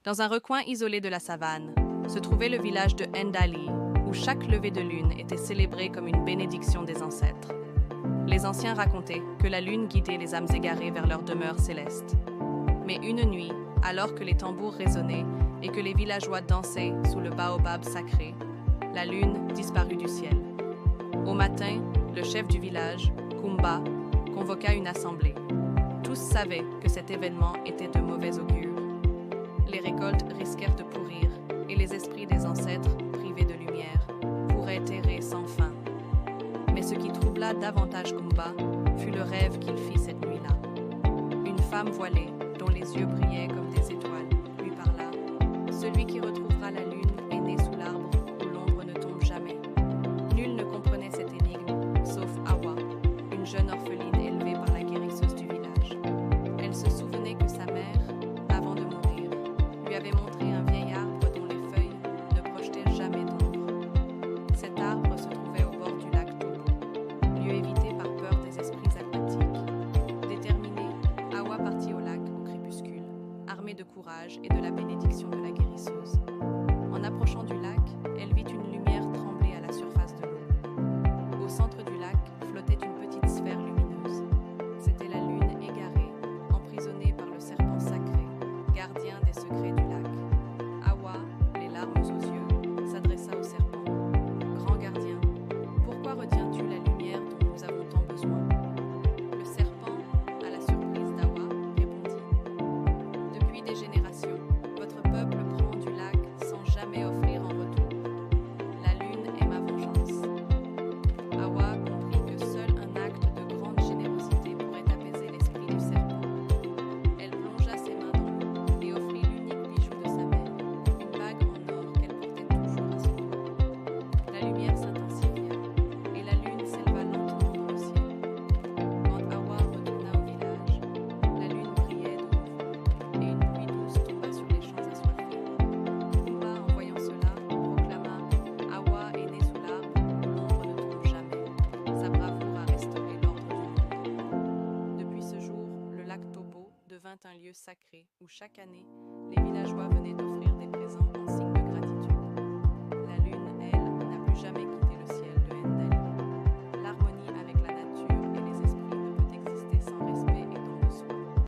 Dans un recoin isolé de la savane, se trouvait le village de Ndali, où chaque levée de lune était célébrée comme une bénédiction des ancêtres. Les anciens racontaient que la lune guidait les âmes égarées vers leur demeure céleste. Mais une nuit, alors que les tambours résonnaient et que les villageois dansaient sous le baobab sacré, la lune disparut du ciel. Au matin, le chef du village, Kumba, convoqua une assemblée. Tous savaient que cet événement était de mauvais augure. Les récoltes risquèrent de pourrir et les esprits des ancêtres, privés de lumière, pourraient errer sans fin. Mais ce qui troubla davantage Kumba fut le rêve qu'il fit cette nuit-là. Une femme voilée, dont les yeux brillaient comme des étoiles, lui parla. Celui qui retrouvera la lune est né sous l'arbre où l'ombre ne tombe jamais. Nul ne comprenait cette énigme, sauf Awa, une jeune orpheline élevée par la guérisseuse du village. Elle se souvenait que sa mère, avant de mourir, lui avait montré un vieil arbre dont les feuilles ne projetaient jamais d'ombre. Cet arbre se trouvait au bord du lac Tobo, lieu évité par peur des esprits aquatiques. Déterminée, Awa partit au lac au crépuscule, armée de courage et de la bénédiction de la guérisseuse. En approchant du lac, elle vit une lumière trembler à la surface de l'eau. Au centre du lac flottait une petite sphère lumineuse. C'était la lune égarée, emprisonnée par le serpent sacré, gardien des secrets du lac. Awa, les larmes aux yeux, s'adressa au serpent. Grand gardien, pourquoi retiens-tu la lumière dont nous avons tant besoin? Le serpent, à la surprise d'Awa, répondit. Depuis des générations, votre peuple prend du lac sans jamais offrir en retour. La lune est ma vengeance. Awa comprit que seul un acte de grande générosité pourrait apaiser l'esprit du serpent. Elle plongea ses mains dans l'eau et offrit l'unique bijou de sa mère, une bague en or qu'elle portait toujours à son cou. La lumière s'intensifia et la lune s'éleva lentement dans le ciel. Quand Awa retourna au village, la lune brillait de nouveau et une pluie douce tomba sur les champs assoiffés. Kumba, en voyant cela, proclama « Awa est née sous l'arbre, l'ombre ne tombe jamais. Sa bravoure a restauré l'ordre du monde. » Depuis ce jour, le lac Tobo devint un lieu sacré où chaque année, les villageois venaient offrir des